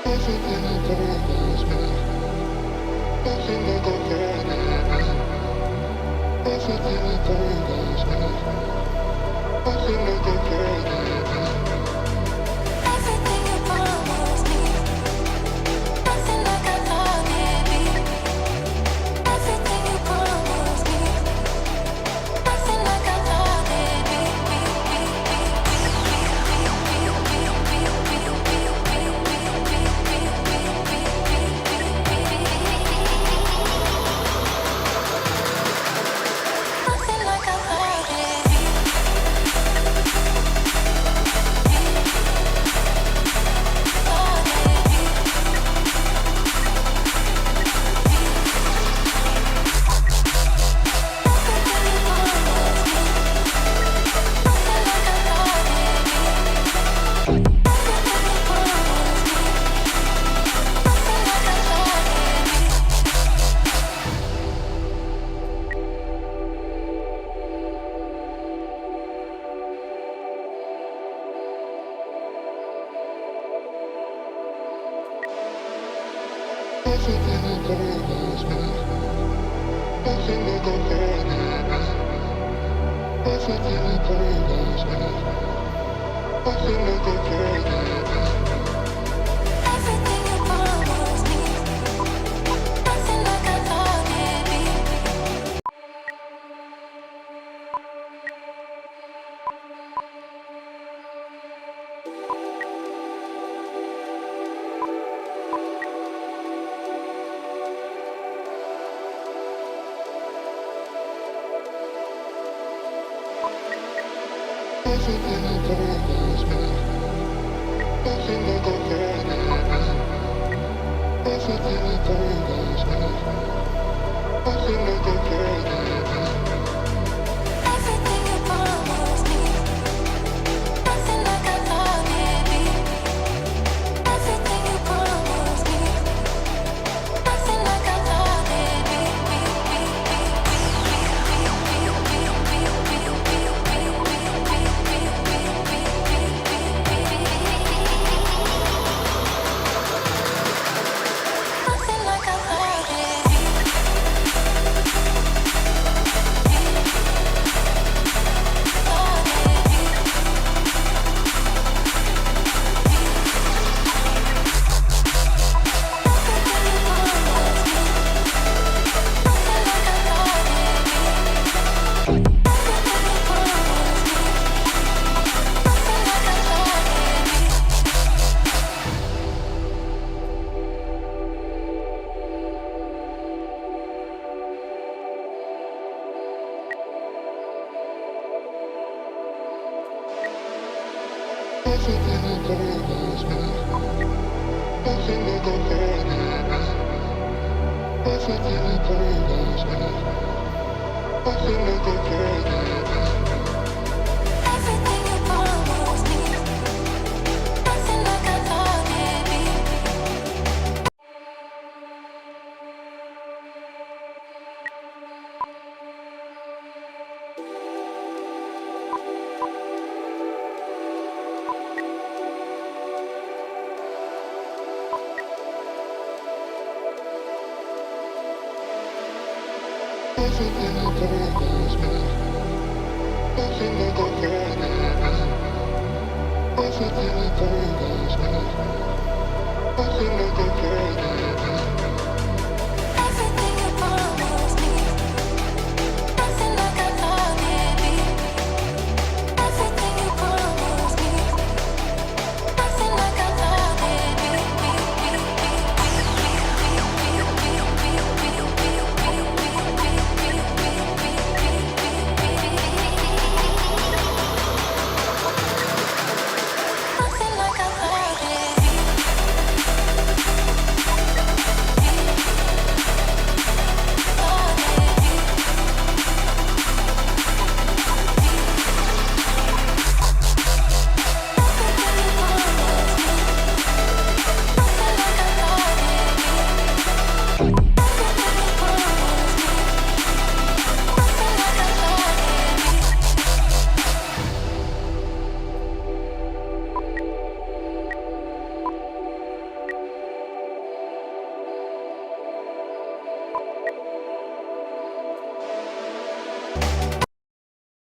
Everything bothers me. Nothing like I thought it'd be. Everything bothers me. Nothing like I thought it'd be. Everything bothers me. Nothing like I thought it'd be. Everything bothers me. Nothing like I thought it'd be. Nothing like I thought it'd be. Everything bothers me. Nothing like I thought it'd be. Everything bothers me. Nothing like I thought it'd be. Everything bothers me. Nothing like I thought it'd be. Everything bothers me. Nothing like I thought it'd be. Everything bothers me. Nothing like I thought it'd be. Everything bothers me. Nothing like I thought it'd be. Everything bothers me. Nothing like I thought it'd be. Nothing like I thought it'd be. Everything bothers me. Nothing like I thought it'd be. Everything bothers me. Nothing like I thought it'd be. Everything bothers me. Nothing like I thought it'd be. Everything bothers me. Nothing like I thought it'd be. Everything bothers me. Nothing like I